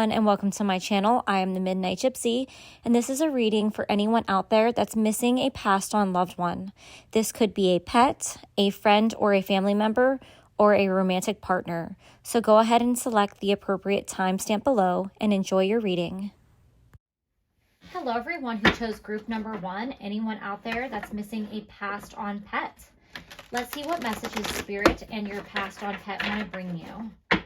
everyone, and welcome to my channel. I am the Midnight Gypsy, and this is a reading for anyone out there that's missing a passed on loved one. This could be a pet, a friend or a family member, or a romantic partner. So go ahead and select the appropriate timestamp below and enjoy your reading. Hello everyone who chose group number 1, anyone out there that's missing a passed on pet. Let's see what messages Spirit and your passed on pet want to bring you.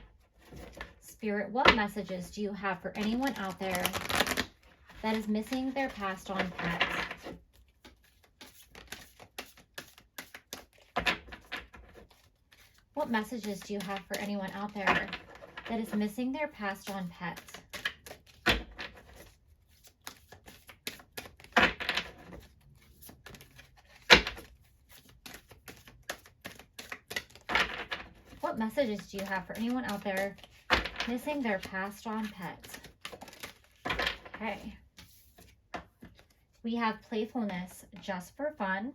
Spirit, what messages do you have for anyone out there that is missing their passed on pet? What messages do you have for anyone out there that is missing their passed on pet? What messages do you have for anyone out there missing their passed on pet? Okay. We have playfulness just for fun.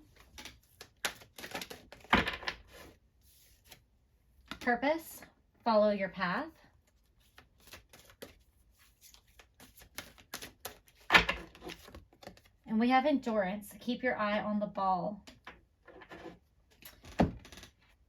Purpose, follow your path. And we have endurance, keep your eye on the ball.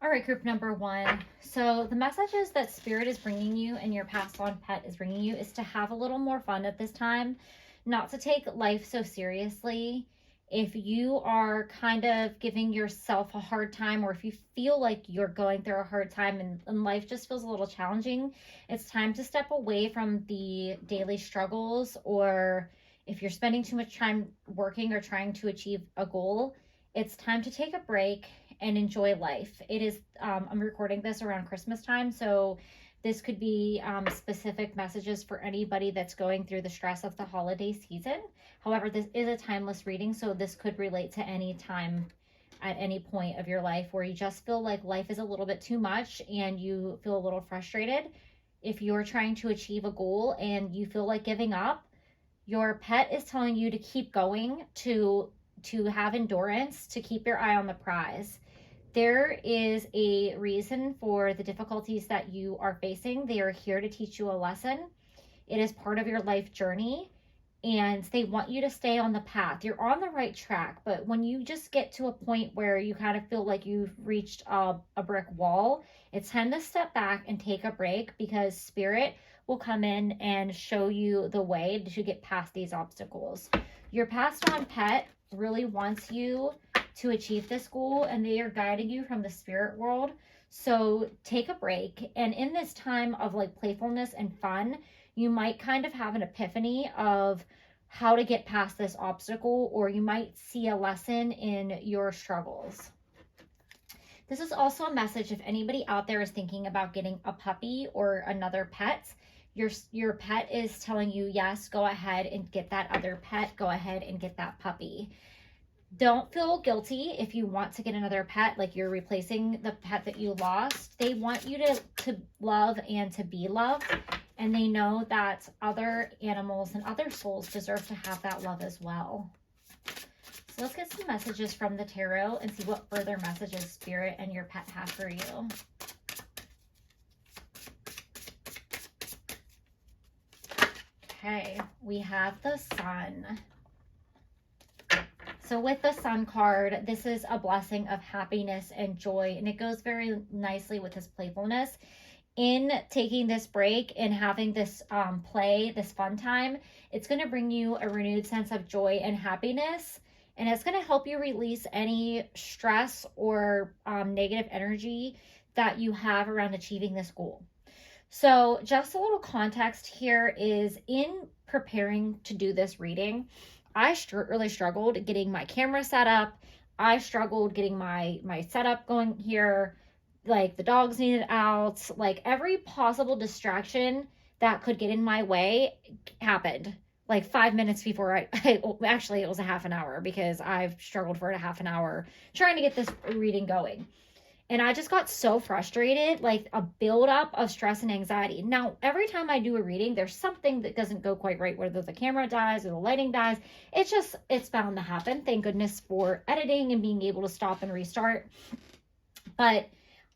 All right, group number 1. So the messages that Spirit is bringing you and your passed on pet is bringing you is to have a little more fun at this time, not to take life so seriously. If you are kind of giving yourself a hard time, or if you feel like you're going through a hard time and life just feels a little challenging, it's time to step away from the daily struggles. Or if you're spending too much time working or trying to achieve a goal, it's time to take a break and enjoy life. It is, I'm recording this around Christmas time, so this could be specific messages for anybody that's going through the stress of the holiday season. However, this is a timeless reading, so this could relate to any time at any point of your life where you just feel like life is a little bit too much and you feel a little frustrated. If you're trying to achieve a goal and you feel like giving up, your pet is telling you to keep going, to have endurance, to keep your eye on the prize. There is a reason for the difficulties that you are facing. They are here to teach you a lesson. It is part of your life journey, and they want you to stay on the path. You're on the right track, but when you just get to a point where you kind of feel like you've reached a brick wall, it's time to step back and take a break, because Spirit will come in and show you the way to get past these obstacles. Your passed on pet really wants you to achieve this goal, and they are guiding you from the spirit world. So take a break, and in this time of like playfulness and fun, you might kind of have an epiphany of how to get past this obstacle, or you might see a lesson in your struggles. This is also a message if anybody out there is thinking about getting a puppy or another pet. Your pet is telling you, yes, go ahead and get that other pet, go ahead and get that puppy. Don't feel guilty if you want to get another pet, like you're replacing the pet that you lost. They want you to love and to be loved, and they know that other animals and other souls deserve to have that love as well. So let's get some messages from the tarot and see what further messages Spirit and your pet have for you. Okay, we have the Sun. So with the Sun card, this is a blessing of happiness and joy, and it goes very nicely with his playfulness. In taking this break and having this this fun time, it's going to bring you a renewed sense of joy and happiness, and it's going to help you release any stress or negative energy that you have around achieving this goal. So just a little context here is, in preparing to do this reading, I really struggled getting my camera set up. I struggled getting my setup going here. Like the dogs needed out. Like every possible distraction that could get in my way happened. Like 5 minutes before actually it was a half an hour, because I've struggled for a half an hour trying to get this reading going. And I just got so frustrated, like a buildup of stress and anxiety. Now, every time I do a reading, there's something that doesn't go quite right, whether the camera dies or the lighting dies. It's bound to happen. Thank goodness for editing and being able to stop and restart. But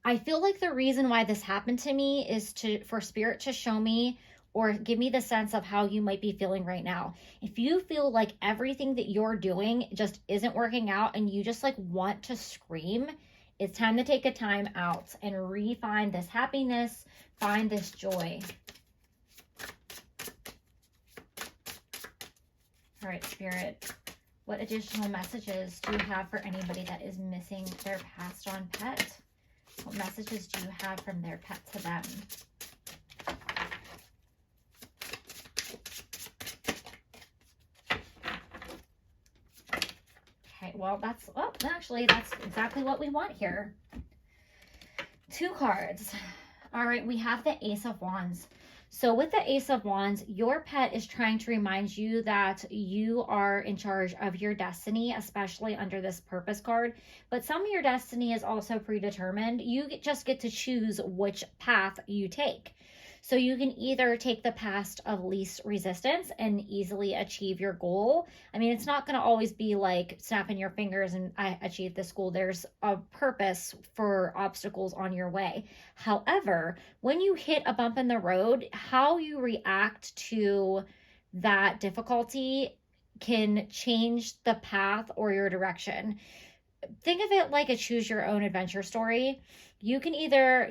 I feel like the reason why this happened to me is for Spirit to show me or give me the sense of how you might be feeling right now. If you feel like everything that you're doing just isn't working out and you just like want to scream, it's time to take a time out and refine this happiness, find this joy. All right, Spirit, what additional messages do you have for anybody that is missing their passed on pet? What messages do you have from their pet to them? Okay, well, that's exactly what we want here. 2 cards. All right, we have the Ace of Wands. So with the Ace of Wands, your pet is trying to remind you that you are in charge of your destiny, especially under this purpose card. But some of your destiny is also predetermined. You just get to choose which path you take. So you can either take the path of least resistance and easily achieve your goal. I mean, it's not going to always be like snapping your fingers and I achieved this goal. There's a purpose for obstacles on your way. However, when you hit a bump in the road, how you react to that difficulty can change the path or your direction. Think of it like a choose your own adventure story. You can either,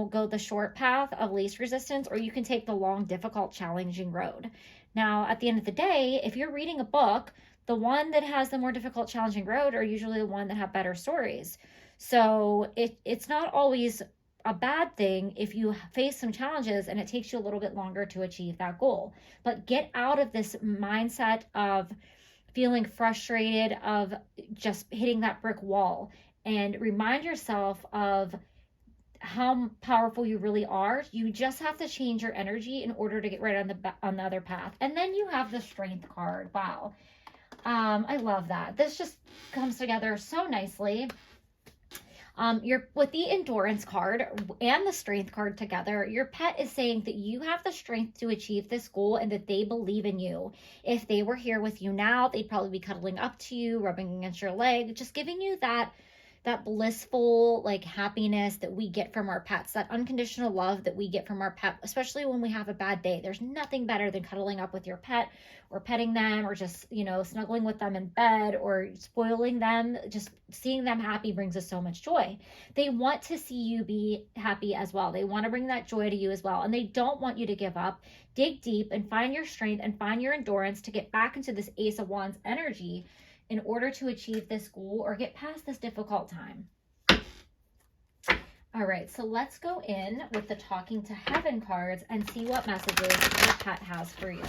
go the short path of least resistance, or you can take the long, difficult, challenging road. Now, at the end of the day, if you're reading a book, the one that has the more difficult, challenging road are usually the one that have better stories. So it's not always a bad thing if you face some challenges and it takes you a little bit longer to achieve that goal. But get out of this mindset of feeling frustrated, of just hitting that brick wall, and remind yourself of how powerful you really are. You just have to change your energy in order to get right on the other path. And then you have the Strength card. Wow. I love that. This just comes together so nicely. You're with the Endurance card and the Strength card together, your pet is saying that you have the strength to achieve this goal and that they believe in you. If they were here with you now, they'd probably be cuddling up to you, rubbing against your leg, just giving you that blissful like happiness that we get from our pets, that unconditional love that we get from our pet, especially when we have a bad day. There's nothing better than cuddling up with your pet or petting them or just, snuggling with them in bed or spoiling them. Just seeing them happy brings us so much joy. They want to see you be happy as well. They want to bring that joy to you as well. And they don't want you to give up. Dig deep and find your strength and find your endurance to get back into this Ace of Wands energy in order to achieve this goal or get past this difficult time. All right, so let's go in with the Talking to Heaven cards and see what messages your pet has for you.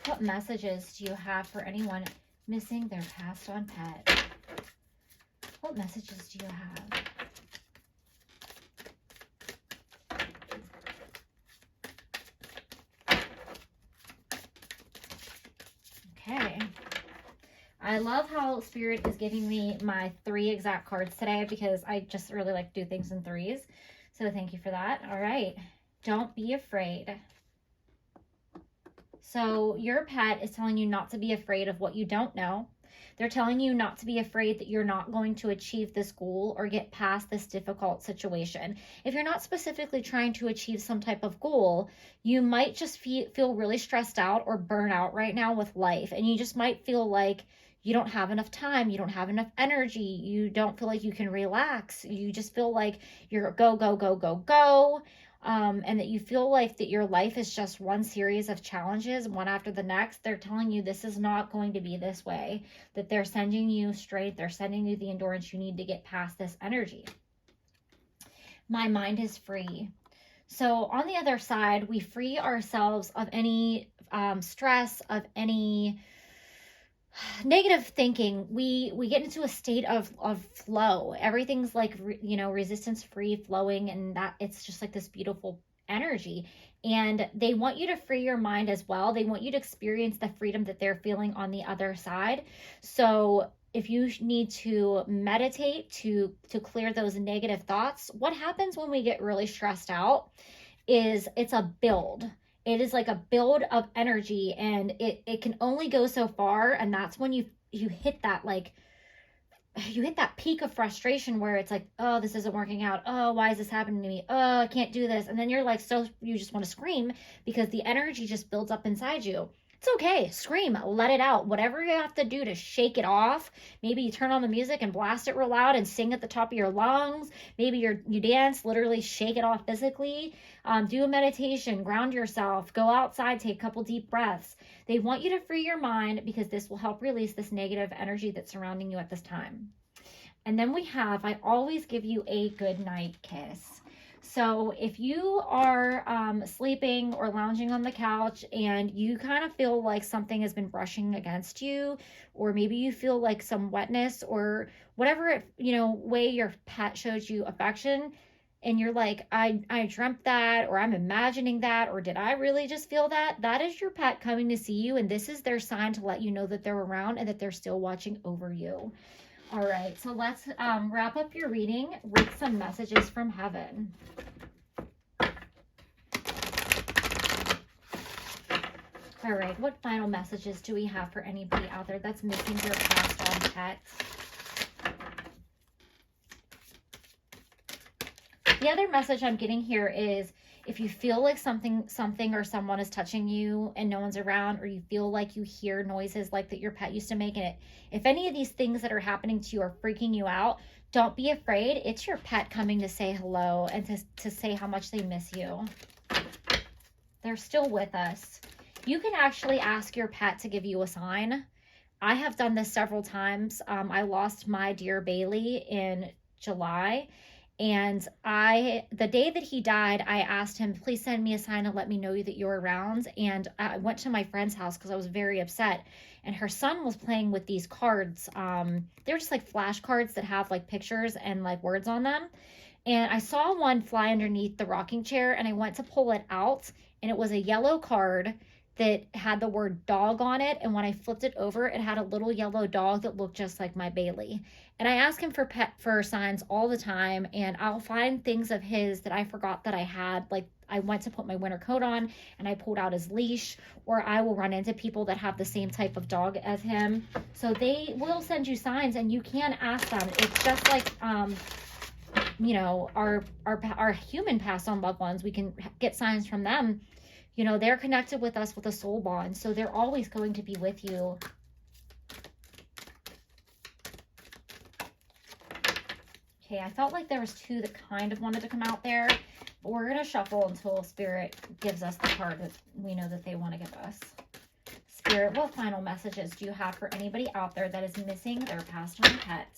What messages do you have for anyone missing their passed on pet? What messages do you have? Okay. I love how Spirit is giving me my 3 exact cards today because I just really like to do things in 3s. So thank you for that. All right. Don't be afraid. So your pet is telling you not to be afraid of what you don't know. They're telling you not to be afraid that you're not going to achieve this goal or get past this difficult situation. If you're not specifically trying to achieve some type of goal, you might just feel really stressed out or burn out right now with life. And you just might feel like you don't have enough time. You don't have enough energy. You don't feel like you can relax. You just feel like you're go, go, go, go, go. And that you feel like that your life is just one series of challenges, one after the next. They're telling you this is not going to be this way, that they're sending you strength, they're sending you the endurance you need to get past this energy. My mind is free. So on the other side, we free ourselves of any stress, of any negative thinking. We get into a state of flow. Everything's like, resistance free, flowing, and that it's just like this beautiful energy. And they want you to free your mind as well. They want you to experience the freedom that they're feeling on the other side. So if you need to meditate to clear those negative thoughts, what happens when we get really stressed out is it's a build. It is like a build of energy, and it can only go so far. And that's when you you hit that, like, you hit that peak of frustration where it's like, oh, this isn't working out. Oh, why is this happening to me? Oh, I can't do this. And then you're like, so you just want to scream because the energy just builds up inside you. It's okay. Scream, let it out. Whatever you have to do to shake it off. Maybe you turn on the music and blast it real loud and sing at the top of your lungs. Maybe you dance, literally shake it off physically. Do a meditation, ground yourself, go outside, take a couple deep breaths. They want you to free your mind because this will help release this negative energy that's surrounding you at this time. And then we have, I always give you a good night kiss. So if you are sleeping or lounging on the couch and you kind of feel like something has been brushing against you, or maybe you feel like some wetness or whatever, way your pet shows you affection, and you're like, I dreamt that, or I'm imagining that, or did I really just feel that? That is your pet coming to see you, and this is their sign to let you know that they're around and that they're still watching over you. All right, so let's wrap up your reading with some messages from heaven. All right, what final messages do we have for anybody out there that's missing their passed on pet? The other message I'm getting here is if you feel like something or someone is touching you and no one's around, or you feel like you hear noises like that your pet used to make, and if any of these things that are happening to you are freaking you out, don't be afraid. It's your pet coming to say hello and to say how much they miss you. They're still with us. You can actually ask your pet to give you a sign. I have done this several times. I lost my dear Bailey in July. And the day that he died, I asked him, please send me a sign and let me know that you're around. And I went to my friend's house because I was very upset. And her son was playing with these cards. They're just like flashcards that have like pictures and like words on them. And I saw one fly underneath the rocking chair, and I went to pull it out, and it was a yellow card that had the word dog on it. And when I flipped it over, it had a little yellow dog that looked just like my Bailey. And I ask him for signs all the time, and I'll find things of his that I forgot that I had. Like I went to put my winter coat on and I pulled out his leash, or I will run into people that have the same type of dog as him. So they will send you signs, and you can ask them. It's just like, our human passed on loved ones. We can get signs from them. They're connected with us with a soul bond, so they're always going to be with you. Okay, I felt like there was two that kind of wanted to come out there, but we're going to shuffle until Spirit gives us the card that we know that they want to give us. Spirit, what final messages do you have for anybody out there that is missing their passed on pet?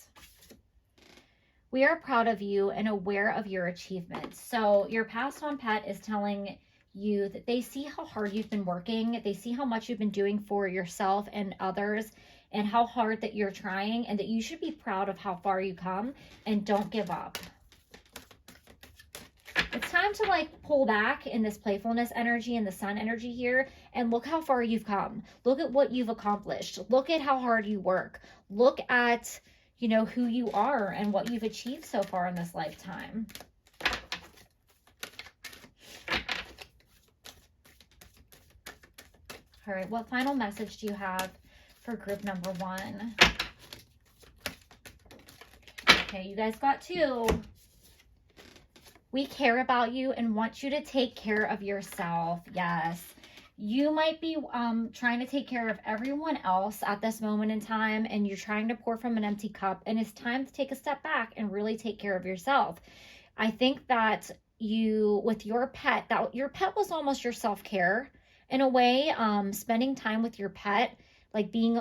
We are proud of you and aware of your achievements. So your passed on pet is telling you that they see how hard you've been working. They see how much you've been doing for yourself and others, and how hard that you're trying, and that you should be proud of how far you come, and don't give up. It's time to like pull back in this playfulness energy and the sun energy here, and look how far you've come. Look at what you've accomplished. Look at how hard you work. Look at, who you are and what you've achieved so far in this lifetime. All right, what final message do you have for group number 1? Okay, you guys got 2. We care about you and want you to take care of yourself. Yes. You might be trying to take care of everyone else at this moment in time, and you're trying to pour from an empty cup, and it's time to take a step back and really take care of yourself. I think that with your pet, that your pet was almost your self-care in a way. Spending time with your pet, like being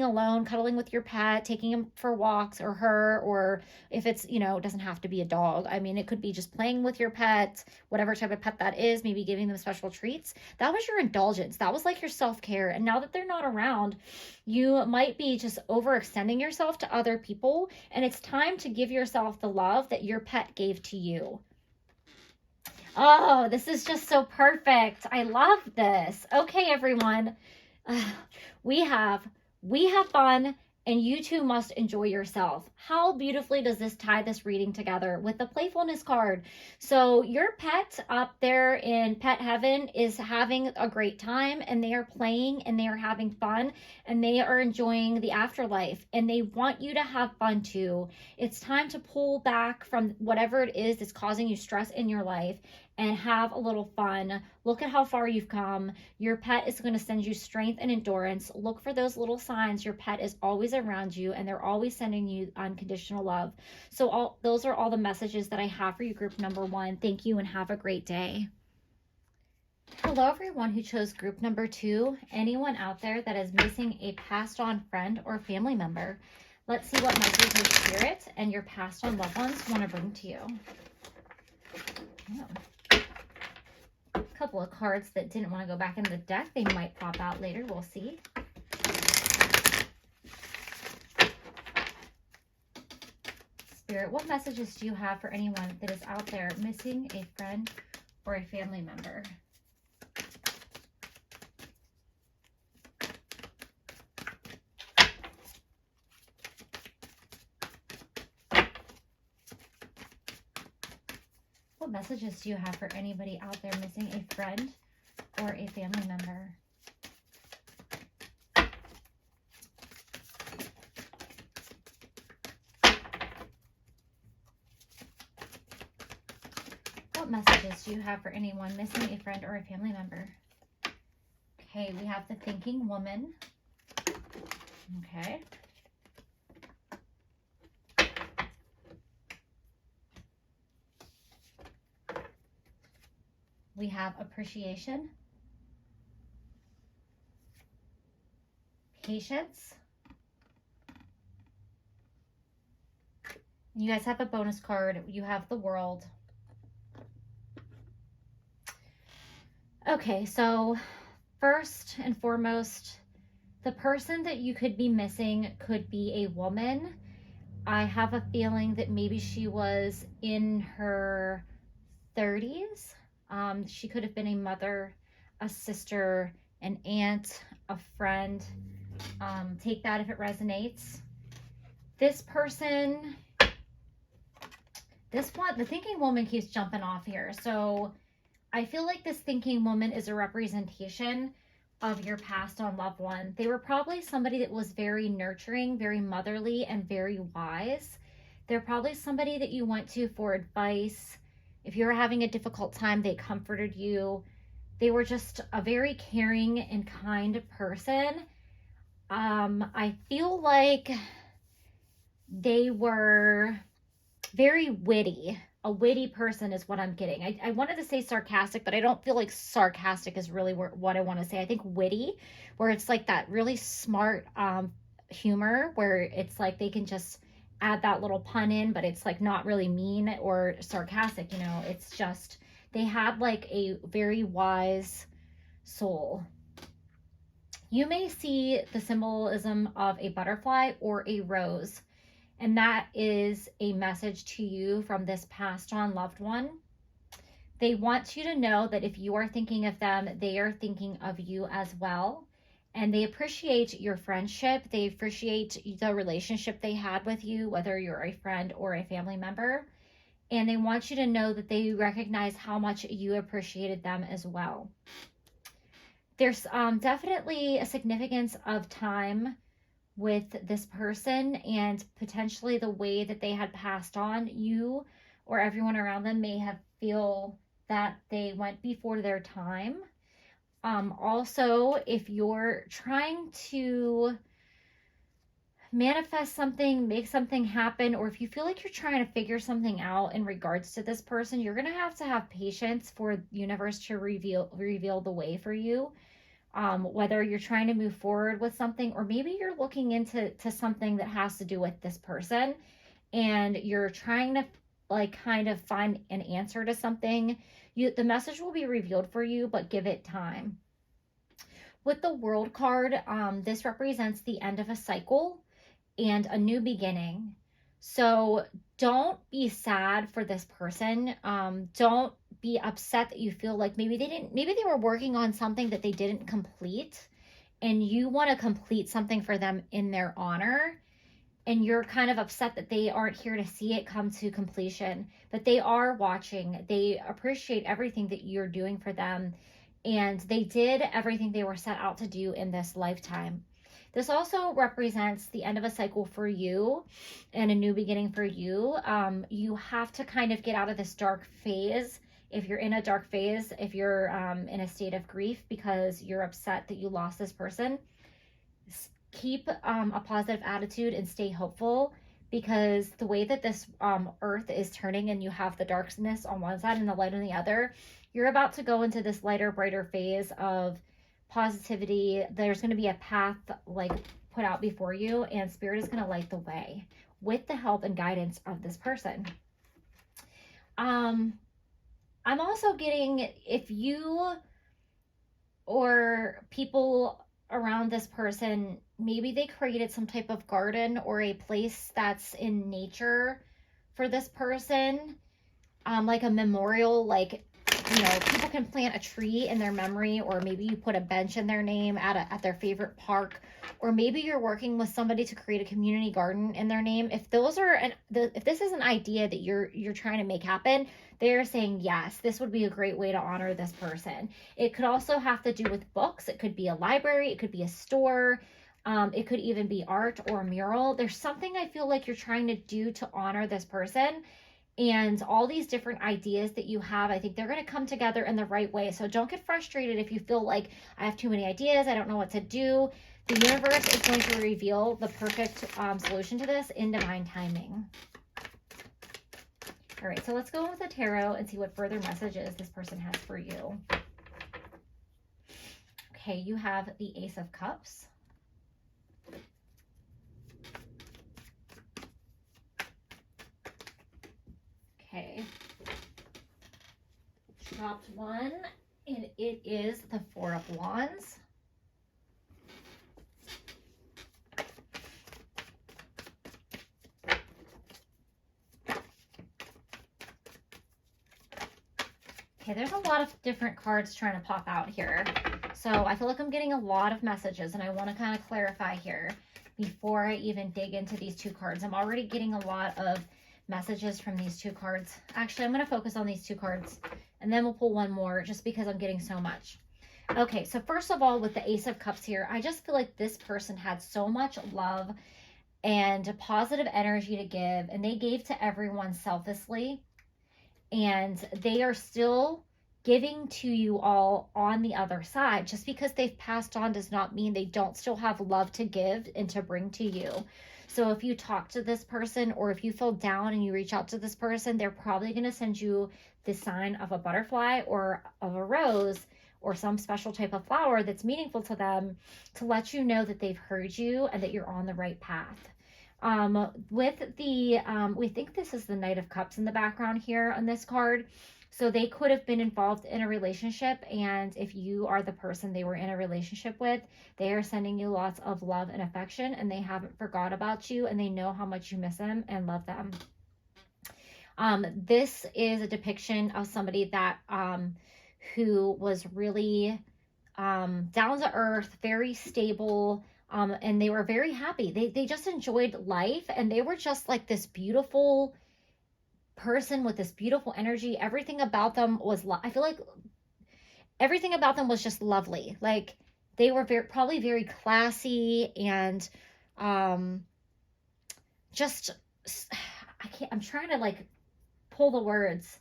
alone, cuddling with your pet, taking him for walks, or if it's, it doesn't have to be a dog. I mean, it could be just playing with your pet, whatever type of pet that is, maybe giving them special treats. That was your indulgence. That was like your self-care. And now that they're not around, you might be just overextending yourself to other people. And it's time to give yourself the love that your pet gave to you. Oh, this is just so perfect. I love this. Okay, everyone. We have fun and you two must enjoy yourself. How beautifully does this tie this reading together with the playfulness card? So your pet up there in pet heaven is having a great time, and they are playing and they are having fun and they are enjoying the afterlife, and they want you to have fun too. It's time to pull back from whatever it is that's causing you stress in your life and have a little fun. Look at how far you've come. Your pet is going to send you strength and endurance. Look for those little signs. Your pet is always around you and they're always sending you unconditional love. So those are all the messages that I have for you, group number 1. Thank you and have a great day. Hello, everyone who chose group number 2. Anyone out there that is missing a passed on friend or family member. Let's see what messages Spirit and your passed on loved ones want to bring to you. Oh. Couple of cards that didn't want to go back in the deck. They might pop out later. We'll see. Spirit, what messages do you have for anyone that is out there missing a friend or a family member? What messages do you have for anybody out there missing a friend or a family member? What messages do you have for anyone missing a friend or a family member? Okay, we have the thinking woman. Okay. We have appreciation, patience. You guys have a bonus card. You have the world. Okay, so first and foremost, the person that you could be missing could be a woman. I have a feeling that maybe she was in her 30s. She could have been a mother, a sister, an aunt, a friend. Take that if it resonates. This person, the thinking woman keeps jumping off here. So I feel like this thinking woman is a representation of your passed on loved one. They were probably somebody that was very nurturing, very motherly, and very wise. They're probably somebody that you went to for advice. If you were having a difficult time, they comforted you. They were just a very caring and kind person. I feel like they were very witty. A witty person is what I'm getting. I wanted to say sarcastic, but I don't feel like sarcastic is really what I want to say. I think witty, where it's like that really smart humor, where it's like they can just add that little pun in, but it's like not really mean or sarcastic, you know. It's just, they had like a very wise soul. You may see the symbolism of a butterfly or a rose, and that is a message to you from this passed on loved one. They want you to know that if you are thinking of them, they are thinking of you as well. And they appreciate your friendship. They appreciate the relationship they had with you, whether you're a friend or a family member. And they want you to know that they recognize how much you appreciated them as well. There's definitely a significance of time with this person, and potentially the way that they had passed on. You or everyone around them may have feel that they went before their time. Also, if you're trying to manifest something, make something happen, or if you feel like you're trying to figure something out in regards to this person, you're going to have patience for the universe to reveal the way for you. Whether you're trying to move forward with something, or maybe you're looking into something that has to do with this person and you're trying to like kind of find an answer to something, the message will be revealed for you, but give it time. With the World card, this represents the end of a cycle and a new beginning. So don't be sad for this person. Don't be upset that you feel like maybe they were working on something that they didn't complete, and you want to complete something for them in their honor, and you're kind of upset that they aren't here to see it come to completion, but they are watching. They appreciate everything that you're doing for them, and they did everything they were set out to do in this lifetime. This also represents the end of a cycle for you and a new beginning for you. You have to kind of get out of this dark phase. If you're in a dark phase, if you're in a state of grief because you're upset that you lost this person, keep a positive attitude and stay hopeful, because the way that this earth is turning and you have the darkness on one side and the light on the other, you're about to go into this lighter, brighter phase of positivity. There's going to be a path like put out before you, and Spirit is going to light the way with the help and guidance of this person. I'm also getting, if you or people around this person, maybe they created some type of garden or a place that's in nature for this person, like a memorial, like, you know, people can plant a tree in their memory, or maybe you put a bench in their name at their favorite park, or maybe you're working with somebody to create a community garden in their name. If those are, if this is an idea that you're trying to make happen, they're saying yes, this would be a great way to honor this person. It could also have to do with books. It could be a library. It could be a store. It could even be art or a mural. There's something I feel like you're trying to do to honor this person. And all these different ideas that you have, I think they're going to come together in the right way. So don't get frustrated if you feel like I have too many ideas, I don't know what to do. The universe is going to reveal the perfect solution to this in divine timing. All right, so let's go with the tarot and see what further messages this person has for you. Okay, you have the Ace of Cups. Okay. Dropped one, and it is the Four of Wands. Okay, there's a lot of different cards trying to pop out here. So I feel like I'm getting a lot of messages, and I want to kind of clarify here before I even dig into these two cards. I'm already getting a lot of messages from these two cards. Actually, I'm going to focus on these two cards, and then we'll pull one more just because I'm getting so much. Okay, so first of all, with the Ace of Cups here, I just feel like this person had so much love and positive energy to give, and they gave to everyone selflessly. And they are still giving to you all on the other side. Just because they've passed on does not mean they don't still have love to give and to bring to you. So if you talk to this person, or if you feel down and you reach out to this person, they're probably going to send you the sign of a butterfly or of a rose or some special type of flower that's meaningful to them, to let you know that they've heard you and that you're on the right path. With the, we think this is the Knight of Cups in the background here on this card. So they could have been involved in a relationship, and if you are the person they were in a relationship with, they are sending you lots of love and affection, and they haven't forgot about you, and they know how much you miss them and love them. This is a depiction of somebody that, who was really, down to earth, very stable, and they were very happy. They just enjoyed life, and they were just like this beautiful person with this beautiful energy. Everything about them was, I feel like everything about them was just lovely. Like they were probably very classy, and just, I'm trying to like pull the words.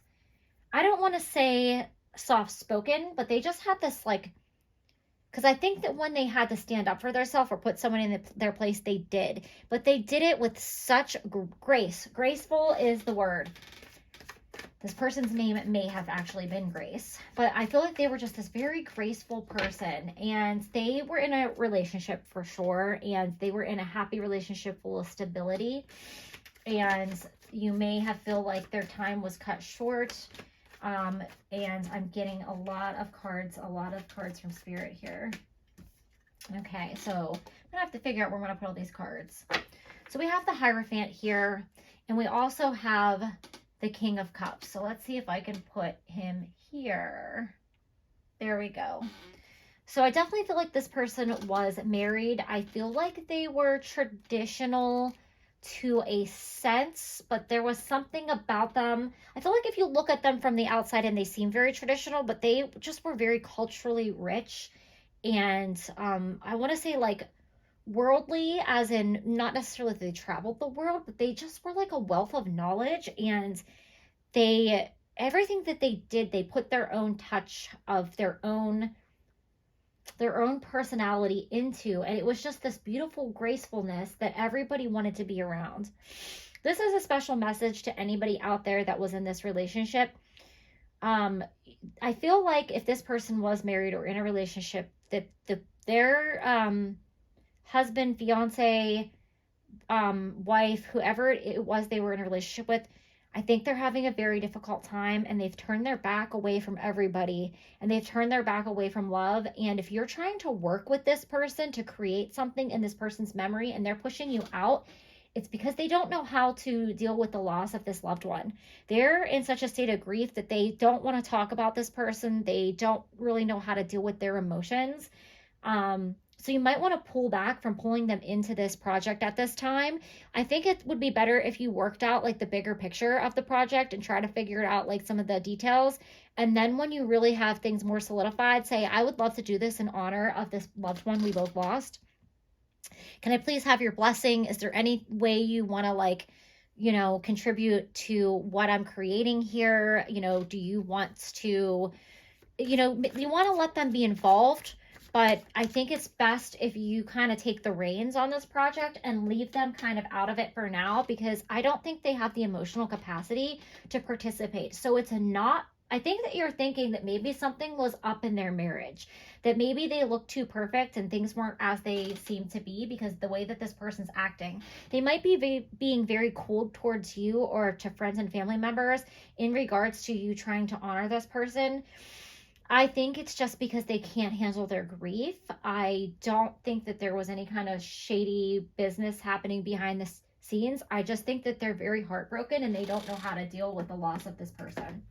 I don't want to say soft spoken, but they just had this like, because I think that when they had to stand up for themselves or put someone in their place, they did. But they did it with such grace. Graceful is the word. This person's name may have actually been Grace. But I feel like they were just this very graceful person. And they were in a relationship for sure. And they were in a happy relationship full of stability. And you may have felt like their time was cut short. And I'm getting a lot of cards from Spirit here. Okay, so I'm gonna have to figure out where I'm gonna put all these cards. So we have the Hierophant here, and we also have the King of Cups. So let's see if I can put him here. There we go. So I definitely feel like this person was married. I feel like they were traditional to a sense, but there was something about them. I feel like if you look at them from the outside and they seem very traditional, but they just were very culturally rich. And I want to say like worldly, as in not necessarily that they traveled the world, but they just were like a wealth of knowledge. And they, everything that they did, they put their own touch of their own personality into, and it was just this beautiful gracefulness that everybody wanted to be around. This is a special message to anybody out there that was in this relationship. I feel like if this person was married or in a relationship, that their husband, fiance, wife, whoever it was they were in a relationship with, I think they're having a very difficult time, and they've turned their back away from everybody, and they've turned their back away from love. And if you're trying to work with this person to create something in this person's memory and they're pushing you out, it's because they don't know how to deal with the loss of this loved one. They're in such a state of grief that they don't want to talk about this person. They don't really know how to deal with their emotions. So you might want to pull back from pulling them into this project at this time. I think it would be better if you worked out like the bigger picture of the project and try to figure out like some of the details. And then when you really have things more solidified, say, I would love to do this in honor of this loved one we both lost. Can I please have your blessing? Is there any way you want to like, contribute to what I'm creating here? Do you want to, you want to let them be involved. But I think it's best if you kind of take the reins on this project and leave them kind of out of it for now, because I don't think they have the emotional capacity to participate. So I think that you're thinking that maybe something was up in their marriage, that maybe they looked too perfect and things weren't as they seem to be because the way that this person's acting. They might be being very cold towards you or to friends and family members in regards to you trying to honor this person. I think it's just because they can't handle their grief. I don't think that there was any kind of shady business happening behind the scenes. I just think that they're very heartbroken and they don't know how to deal with the loss of this person.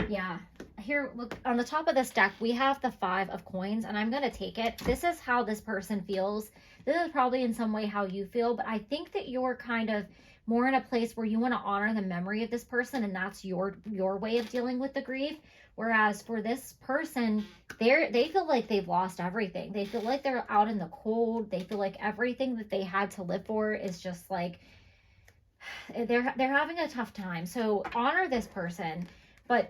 Yeah. Here, look, on the top of this deck, we have the 5 of coins, and I'm going to take it. This is how this person feels. This is probably in some way how you feel, but I think that you're kind of more in a place where you want to honor the memory of this person, and that's your way of dealing with the grief. Whereas for this person, they feel like they've lost everything. They feel like they're out in the cold. They feel like everything that they had to live for is just like they're having a tough time. So honor this person, but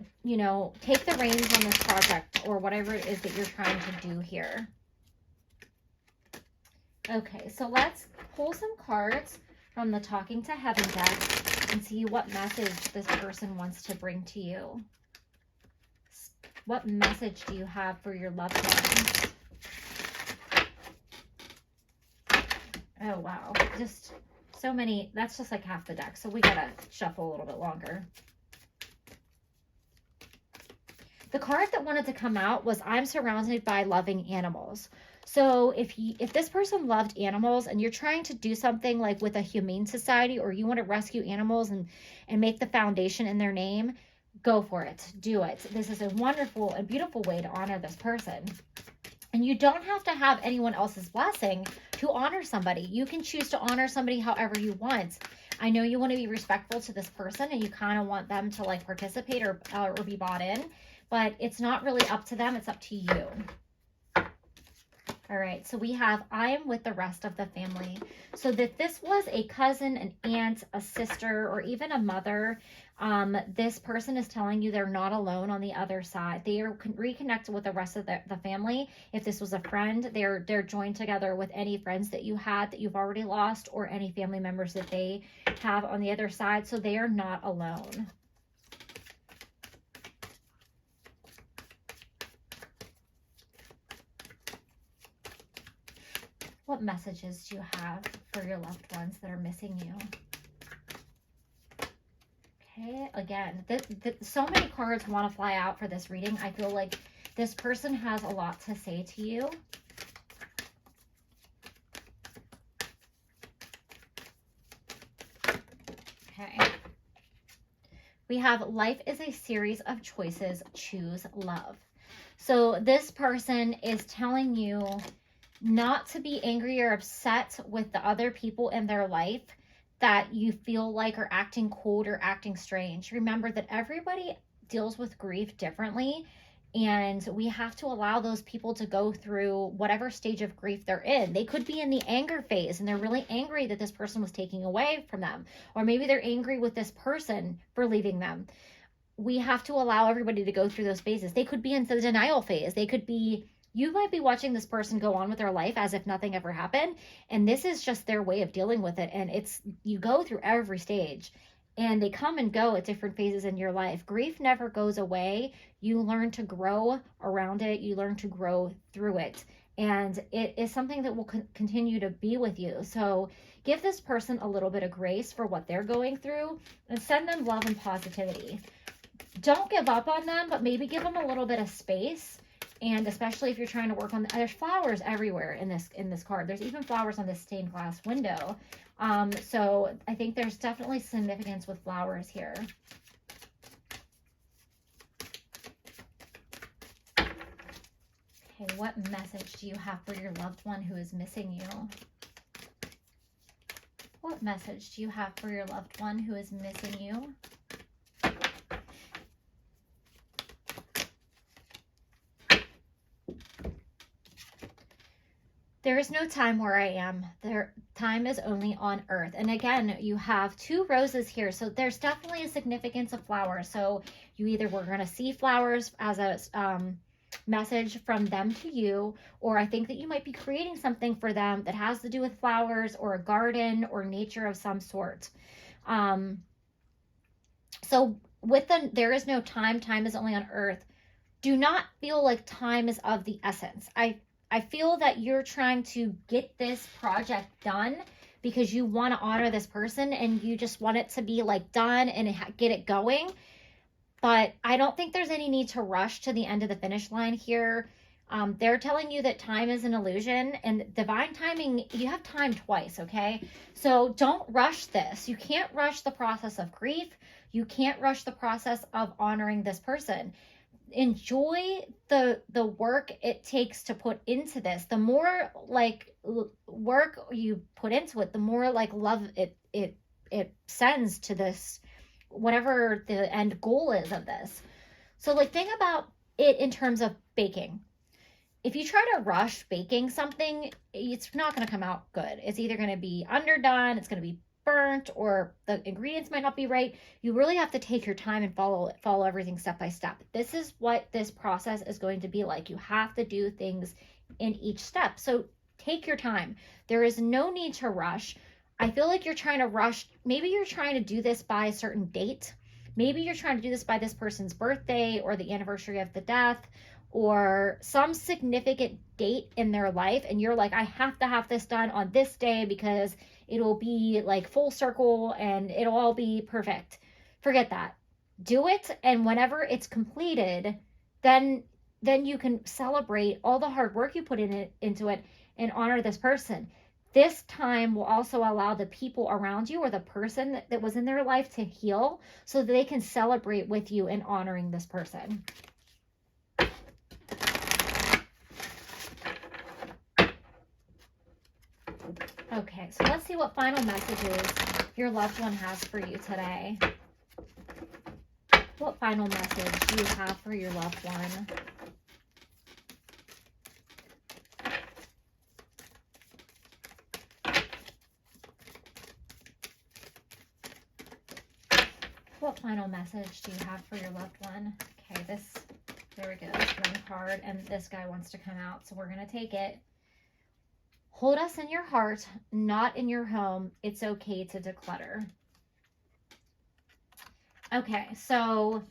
take the reins on this project or whatever it is that you're trying to do here. Okay, so let's pull some cards from the Talking to Heaven deck and see what message this person wants to bring to you. What message do you have for your loved ones? Oh, wow. Just so many. That's just like half the deck, so we gotta shuffle a little bit longer. The card that wanted to come out was I'm surrounded by loving animals. So if this person loved animals and you're trying to do something like with a humane society, or you want to rescue animals and make the foundation in their name, go for it. Do it. This is a wonderful and beautiful way to honor this person. And you don't have to have anyone else's blessing to honor somebody. You can choose to honor somebody however you want. I know you want to be respectful to this person and you kind of want them to like participate or be bought in, but it's not really up to them. It's up to you. All right, so we have I am with the rest of the family. So that this was a cousin, an aunt, a sister, or even a mother, this person is telling you they're not alone on the other side. They are reconnected with the rest of the family. If this was a friend, they're joined together with any friends that you had that you've already lost, or any family members that they have on the other side. So they are not alone. What messages do you have for your loved ones that are missing you? Okay, again, so many cards want to fly out for this reading. I feel like this person has a lot to say to you. Okay. We have life is a series of choices. Choose love. So this person is telling you not to be angry or upset with the other people in their life that you feel like are acting cold or acting strange. Remember that everybody deals with grief differently, and we have to allow those people to go through whatever stage of grief they're in. They could be in the anger phase and they're really angry that this person was taking away from them, or maybe they're angry with this person for leaving them. We have to allow everybody to go through those phases. They could be in the denial phase. They could be, you might be watching this person go on with their life as if nothing ever happened, and this is just their way of dealing with it. And it's, you go through every stage, and they come and go at different phases in your life. Grief never goes away. You learn to grow around it. You learn to grow through it. And it is something that will continue to be with you. So give this person a little bit of grace for what they're going through, and send them love and positivity. Don't give up on them, but maybe give them a little bit of space. And especially if you're trying to work on, there's flowers everywhere in this card. There's even flowers on this stained glass window. So I think there's definitely significance with flowers here. Okay, what message do you have for your loved one who is missing you? What message do you have for your loved one who is missing you? There is no time where I am. Time is only on earth. And again, you have 2 roses here. So there's definitely a significance of flowers. So you either were going to see flowers as a message from them to you, or I think that you might be creating something for them that has to do with flowers or a garden or nature of some sort. So with the there is no time. Time is only on earth. Do not feel like time is of the essence. I feel that you're trying to get this project done because you want to honor this person and you just want it to be like done and get it going. But I don't think there's any need to rush to the end of the finish line here. They're telling you that time is an illusion, and divine timing, you have time twice, okay? So don't rush this. You can't rush the process of grief. You can't rush the process of honoring this person. Enjoy the work it takes to put into this. The more like work you put into it, the more like love it sends to this, whatever the end goal is of this. So like think about it in terms of baking. If you try to rush baking something, it's not going to come out good. It's either going to be underdone, it's going to be burnt, or the ingredients might not be right. You really have to take your time and follow everything step by step. This is what this process is going to be like. You have to do things in each step. So take your time. There is no need to rush. I feel like you're trying to rush. Maybe you're trying to do this by a certain date. Maybe you're trying to do this by this person's birthday or the anniversary of the death or some significant date in their life. And you're like, I have to have this done on this day because it'll be like full circle and it'll all be perfect. Forget that. Do it. And whenever it's completed, then you can celebrate all the hard work you put into it and honor this person. This time will also allow the people around you or the person that was in their life to heal so that they can celebrate with you in honoring this person. Okay, so let's see what final messages your loved one has for you today. What final message do you have for your loved one? What final message do you have for your loved one? Okay, there we go, this one card, and this guy wants to come out, so we're going to take it. Hold us in your heart, not in your home. It's okay to declutter. Okay, so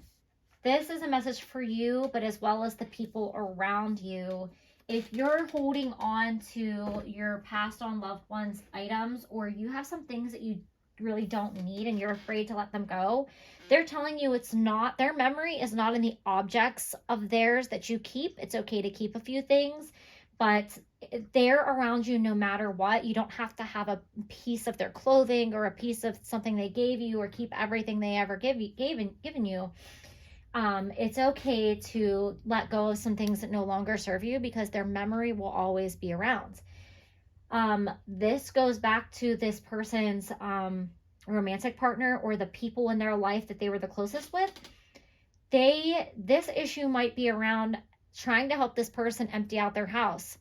this is a message for you, but as well as the people around you. If you're holding on to your passed on loved ones' items, or you have some things that you really don't need and you're afraid to let them go, they're telling you it's not, their memory is not in the objects of theirs that you keep. It's okay to keep a few things, but they're around you no matter what. You don't have to have a piece of their clothing or a piece of something they gave you or keep everything they ever given you. It's okay to let go of some things that no longer serve you because their memory will always be around. This goes back to this person's romantic partner or the people in their life that they were the closest with. This issue might be around trying to help this person empty out their house.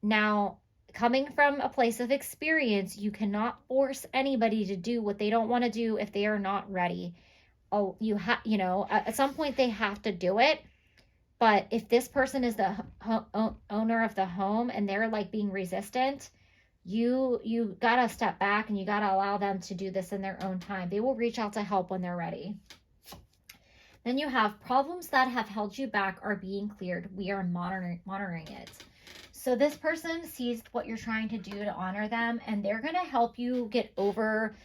Now, coming from a place of experience, you cannot force anybody to do what they don't want to do if they are not ready. Oh, at some point they have to do it. But if this person is the owner of the home and they're like being resistant, you gotta step back and you gotta allow them to do this in their own time. They will reach out to help when they're ready. Then you have problems that have held you back are being cleared. We are monitoring it. So this person sees what you're trying to do to honor them, and they're going to help you get over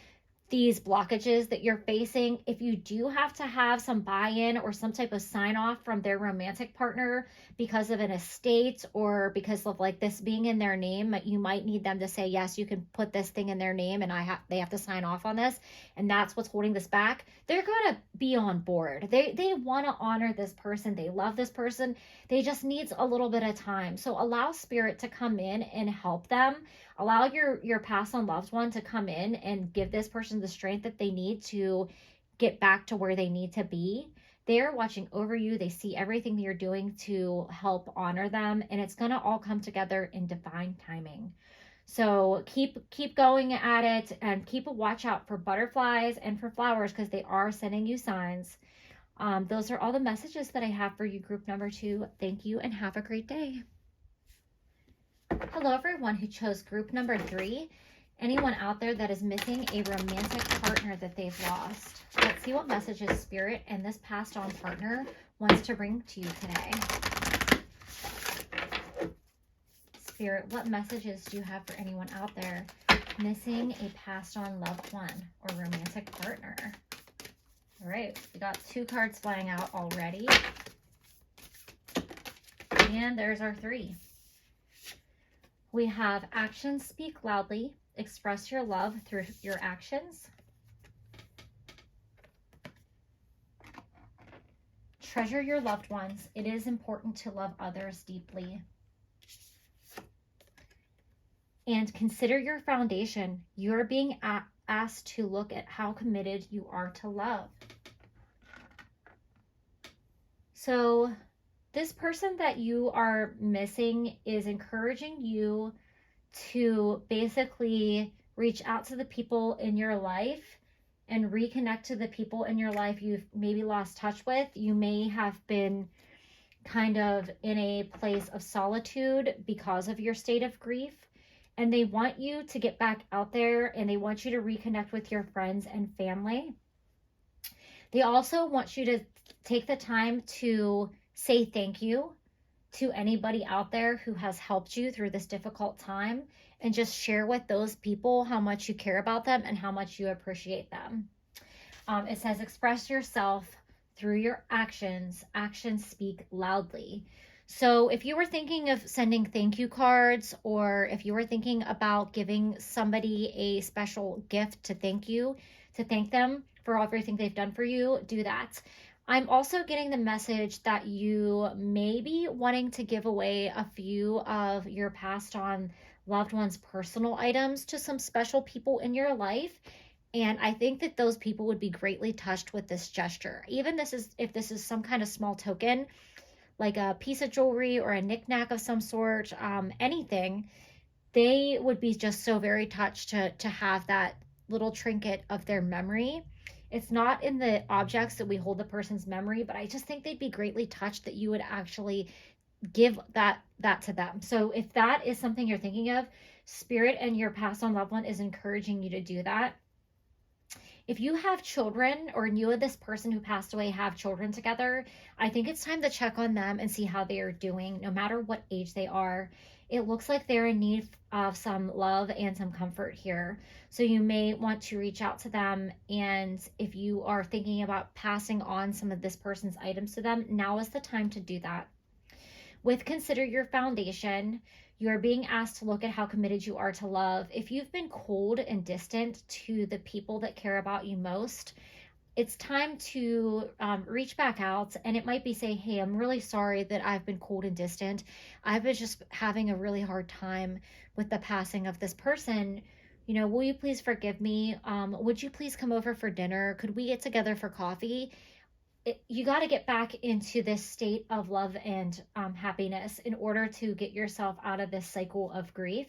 these blockages that you're facing. If you do have to have some buy-in or some type of sign off from their romantic partner because of an estate or because of like this being in their name, you might need them to say, yes, you can put this thing in their name and they have to sign off on this. And that's what's holding this back. They're going to be on board. They want to honor this person. They love this person. They just needs a little bit of time. So allow spirit to come in and help them. Allow your passed on loved one to come in and give this person the strength that they need to get back to where they need to be. They're watching over you. They see everything that you're doing to help honor them, and it's going to all come together in divine timing. So keep going at it and keep a watch out for butterflies and for flowers because they are sending you signs. Those are all the messages that I have for you, group number 2. Thank you and have a great day. Hello, everyone who chose group number 3. Anyone out there that is missing a romantic partner that they've lost. Let's see what messages Spirit and this passed on partner wants to bring to you today. Spirit, what messages do you have for anyone out there missing a passed on loved one or romantic partner? All right, we got 2 cards flying out already. And there's our 3. We have actions speak loudly. Express your love through your actions. Treasure your loved ones. It is important to love others deeply. And consider your foundation. You're being asked to look at how committed you are to love. So this person that you are missing is encouraging you to basically reach out to the people in your life and reconnect to the people in your life you've maybe lost touch with. You may have been kind of in a place of solitude because of your state of grief, and they want you to get back out there and they want you to reconnect with your friends and family. They also want you to take the time to say thank you to anybody out there who has helped you through this difficult time, and just share with those people how much you care about them and how much you appreciate them. It says express yourself through your actions. Actions speak loudly. So if you were thinking of sending thank you cards, or if you were thinking about giving somebody a special gift to thank them for everything they've done for you, do that. I'm also getting the message that you may be wanting to give away a few of your passed on loved ones' personal items to some special people in your life. And I think that those people would be greatly touched with this gesture. Even if this is some kind of small token, like a piece of jewelry or a knickknack of some sort, anything, they would be just so very touched to have that little trinket of their memory. It's not in the objects that we hold the person's memory, but I just think they'd be greatly touched that you would actually give that to them. So if that is something you're thinking of, Spirit and your passed on loved one is encouraging you to do that. If you have children, or you and this person who passed away have children together, I think it's time to check on them and see how they are doing, no matter what age they are. It looks like they're in need of some love and some comfort here. So you may want to reach out to them. And if you are thinking about passing on some of this person's items to them, now is the time to do that. With Consider Your Foundation, you are being asked to look at how committed you are to love. If you've been cold and distant to the people that care about you most, it's time to reach back out, and it might be saying, hey, I'm really sorry that I've been cold and distant. I've been just having a really hard time with the passing of this person. You know, will you please forgive me? Would you please come over for dinner? Could we get together for coffee? You got to get back into this state of love and happiness in order to get yourself out of this cycle of grief.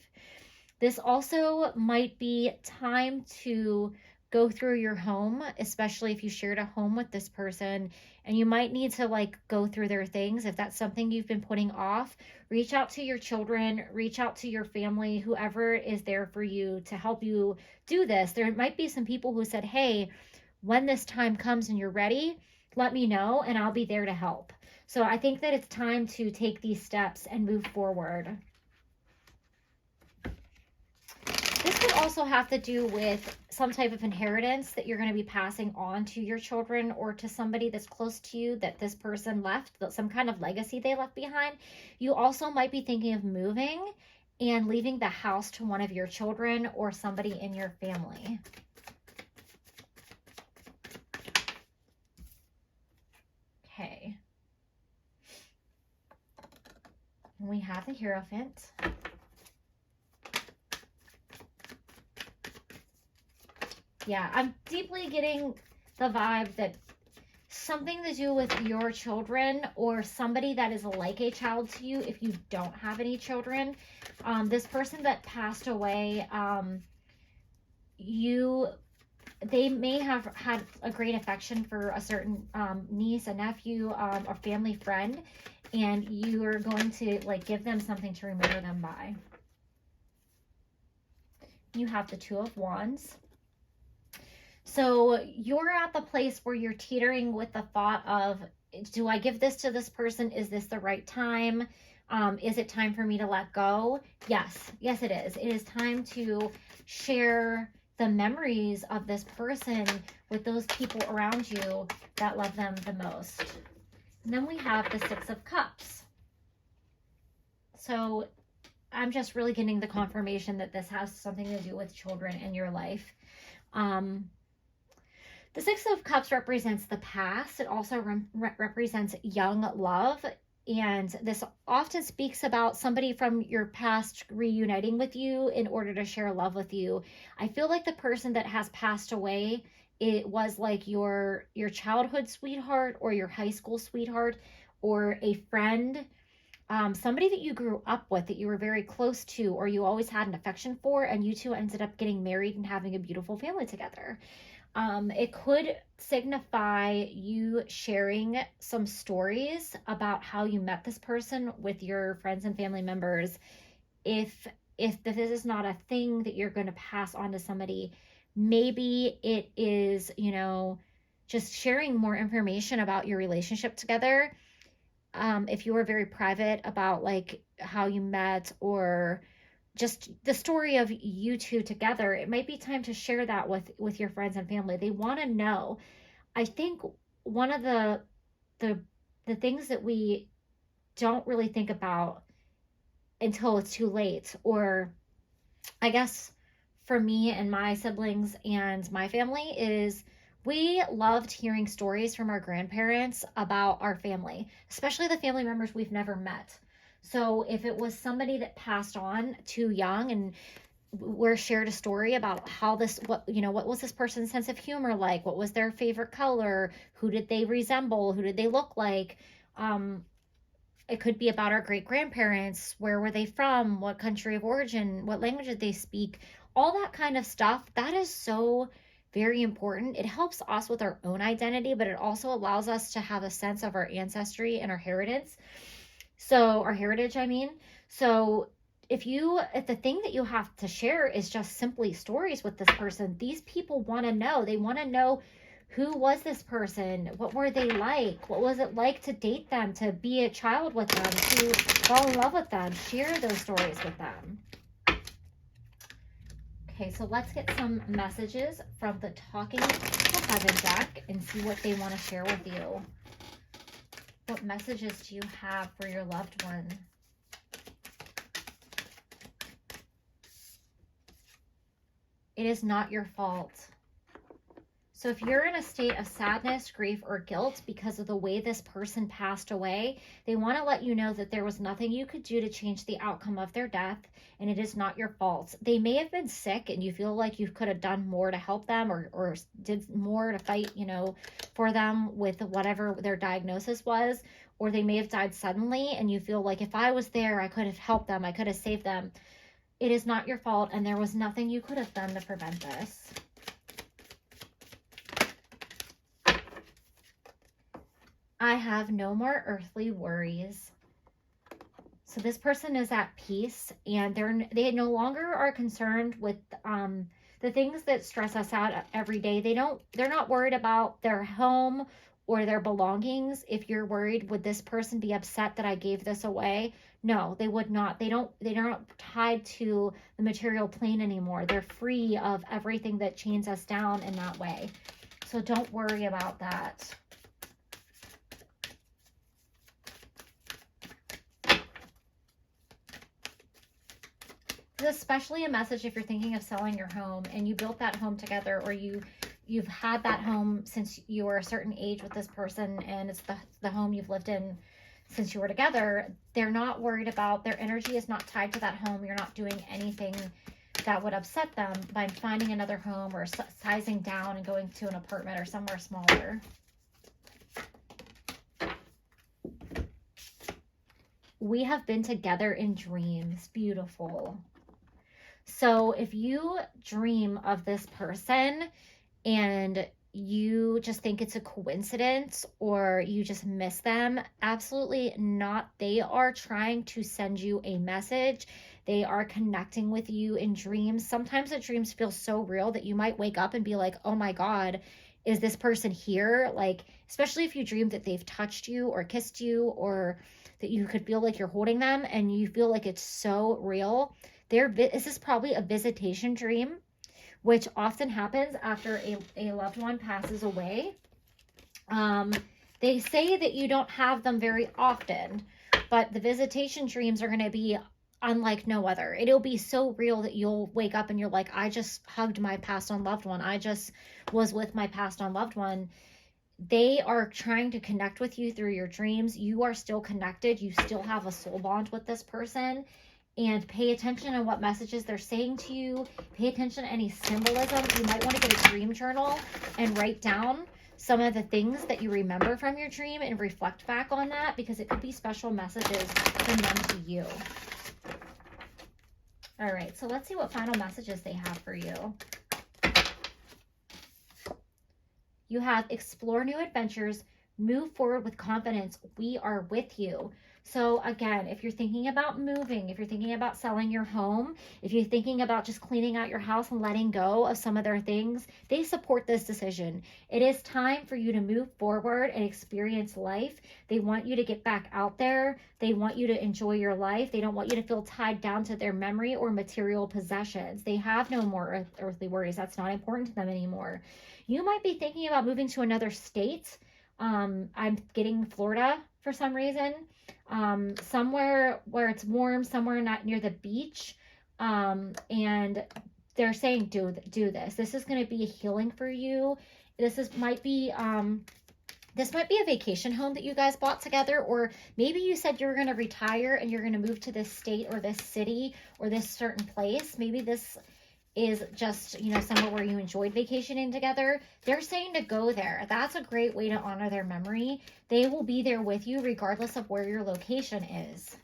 This also might be time to go through your home, especially if you shared a home with this person, and you might need to like go through their things. If that's something you've been putting off, reach out to your children, reach out to your family, whoever is there for you to help you do this. There might be some people who said, hey, when this time comes and you're ready, let me know and I'll be there to help. So I think that it's time to take these steps and move forward. This could also have to do with some type of inheritance that you're going to be passing on to your children or to somebody that's close to you that this person left, some kind of legacy they left behind. You also might be thinking of moving and leaving the house to one of your children or somebody in your family. Okay. We have the Hierophant. Yeah, I'm deeply getting the vibe that something to do with your children or somebody that is like a child to you if you don't have any children. This person that passed away, they may have had a great affection for a certain niece, a nephew, a family friend, and you are going to like give them something to remember them by. You have the Two of Wands. So you're at the place where you're teetering with the thought of, do I give this to this person? Is this the right time? Is it time for me to let go? Yes, it is. It is time to share the memories of this person with those people around you that love them the most. And then we have the Six of Cups. So I'm just really getting the confirmation that this has something to do with children in your life. The Six of Cups represents the past. It also represents young love. And this often speaks about somebody from your past reuniting with you in order to share love with you. I feel like the person that has passed away, it was like your childhood sweetheart or your high school sweetheart or a friend, somebody that you grew up with, that you were very close to, or you always had an affection for, and you two ended up getting married and having a beautiful family together. It could signify you sharing some stories about how you met this person with your friends and family members. If this is not a thing that you're going to pass on to somebody, maybe it is, just sharing more information about your relationship together. If you were very private about like how you met or just the story of you two together, it might be time to share that with your friends and family. They want to know. I think one of the things that we don't really think about until it's too late, or I guess for me and my siblings and my family, is we loved hearing stories from our grandparents about our family, especially the family members we've never met. So if it was somebody that passed on too young and we're shared a story about how what was this person's sense of humor like? What was their favorite color? Who did they resemble? Who did they look like? It could be about our great grandparents. Where were they from? What country of origin? What language did they speak? All that kind of stuff. That is so very important. It helps us with our own identity, but it also allows us to have a sense of our ancestry and our heritage. So if the thing that you have to share is just simply stories with this person, these people want to know. They want to know, who was this person? What were they like? What was it like to date them, to be a child with them, to fall in love with them? Share those stories with them. Okay, so let's get some messages from the Talking to Heaven deck and see what they want to share with you. What messages do you have for your loved one? It is not your fault. So if you're in a state of sadness, grief, or guilt because of the way this person passed away, they want to let you know that there was nothing you could do to change the outcome of their death, and it is not your fault. They may have been sick and you feel like you could have done more to help them, or did more to fight, for them with whatever their diagnosis was, or they may have died suddenly and you feel like, if I was there, I could have helped them, I could have saved them. It is not your fault, and there was nothing you could have done to prevent this. I have no more earthly worries. So this person is at peace, and they no longer are concerned with the things that stress us out every day. They're not worried about their home or their belongings. If you're worried, would this person be upset that I gave this away? No, they would not. They're not tied to the material plane anymore. They're free of everything that chains us down in that way. So don't worry about that. Especially a message if you're thinking of selling your home and you built that home together, or you've had that home since you were a certain age with this person, and it's the home you've lived in since you were together. They're not worried about, their energy is not tied to that home. You're not doing anything that would upset them by finding another home or sizing down and going to an apartment or somewhere smaller. We have been together in dreams. Beautiful. So if you dream of this person and you just think it's a coincidence or you just miss them, absolutely not. They are trying to send you a message. They are connecting with you in dreams. Sometimes the dreams feel so real that you might wake up and be like, oh my God, is this person here? Like, especially if you dream that they've touched you or kissed you, or that you could feel like you're holding them and you feel like it's so real. This is probably a visitation dream, which often happens after a loved one passes away. They say that you don't have them very often, but the visitation dreams are going to be unlike no other. It'll be so real that you'll wake up and you're like, I just hugged my passed on loved one. I just was with my passed on loved one. They are trying to connect with you through your dreams. You are still connected. You still have a soul bond with this person. And pay attention to what messages they're saying to you. Pay attention to any symbolism. You might want to get a dream journal and write down some of the things that you remember from your dream and reflect back on that, because it could be special messages from them to you. All right, so let's see what final messages they have for you. You have explore new adventures, move forward with confidence. We are with you. So again, if you're thinking about moving, if you're thinking about selling your home, if you're thinking about just cleaning out your house and letting go of some of their things, they support this decision. It is time for you to move forward and experience life. They want you to get back out there. They want you to enjoy your life. They don't want you to feel tied down to their memory or material possessions. They have no more earthly worries. That's not important to them anymore. You might be thinking about moving to another state. I'm getting Florida for some reason. Somewhere where it's warm, somewhere not near the beach. And they're saying, do this. This is going to be healing for you. This might be a vacation home that you guys bought together, or maybe you said you were going to retire and you're going to move to this state or this city or this certain place. Maybe this is just, somewhere where you enjoyed vacationing together. They're saying to go there. That's a great way to honor their memory. They will be there with you regardless of where your location is.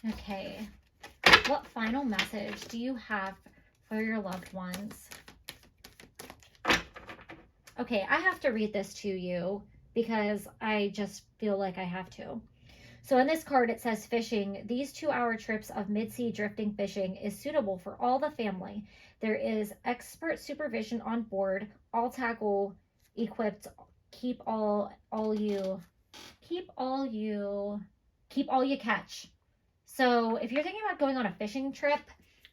Okay. What final message do you have for your loved ones? Okay, I have to read this to you because I just feel like I have to. So in this card, it says fishing. These 2-hour trips of mid-sea drifting fishing is suitable for all the family. There is expert supervision on board, all tackle equipped. Keep all you catch. So if you're thinking about going on a fishing trip,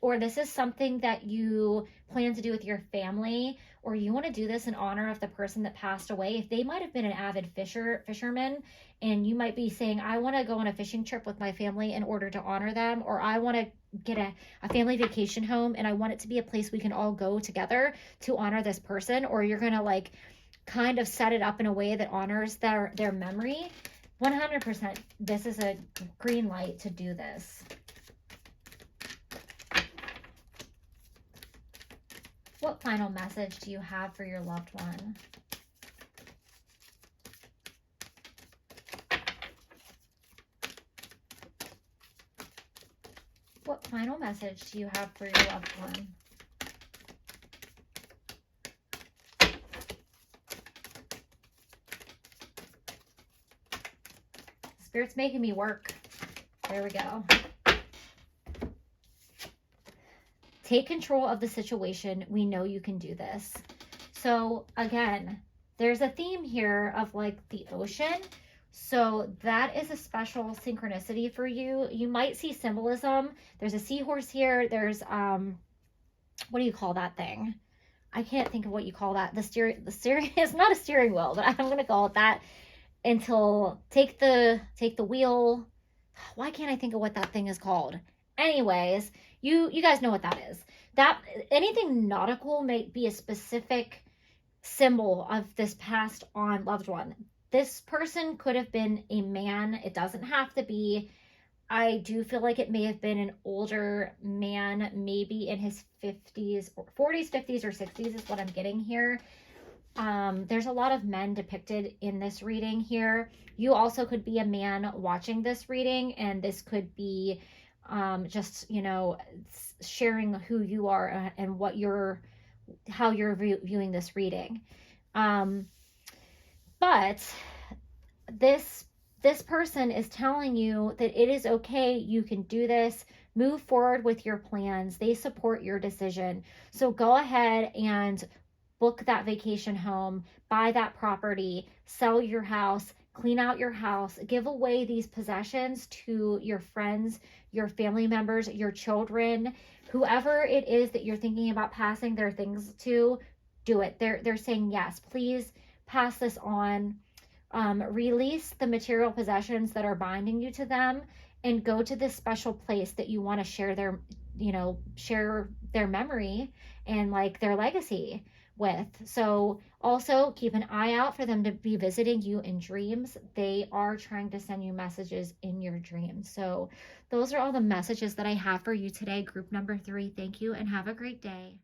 or this is something that you plan to do with your family, or you want to do this in honor of the person that passed away. If they might have been an avid fisherman, and you might be saying, I want to go on a fishing trip with my family in order to honor them, or I want to get a family vacation home and I want it to be a place we can all go together to honor this person, or you're going to like kind of set it up in a way that honors their memory, 100%, this is a green light to do this. What final message do you have for your loved one? What final message do you have for your loved one? Spirit's making me work. There we go. Take control of the situation. We know you can do this. So again, there's a theme here of like the ocean. So that is a special synchronicity for you. You might see symbolism. There's a seahorse here. There's, what do you call that thing? I can't think of what you call that. The steering, it's not a steering wheel, but I'm going to call it that until take the wheel. Why can't I think of what that thing is called? Anyways, you guys know what that is. That anything nautical may be a specific symbol of this passed on loved one. This person could have been a man. It doesn't have to be. I do feel like it may have been an older man, maybe in his 50s or 40s, 50s, or 60s is what I'm getting here. There's a lot of men depicted in this reading here. You also could be a man watching this reading, and this could be just, you know, sharing who you are and what how you're viewing this reading. But this person is telling you that it is okay. You can do this. Move forward with your plans. They support your decision. So go ahead and book that vacation home, buy that property, sell your house, clean out your house, give away these possessions to your friends, your family members, your children, whoever it is that you're thinking about passing their things to, do it. They're saying, yes, please pass this on. Release the material possessions that are binding you to them, and go to this special place that you want to share their memory and like their legacy with. So also keep an eye out for them to be visiting you in dreams. They are trying to send you messages in your dreams. So those are all the messages that I have for you today, group number 3. Thank you and have a great day.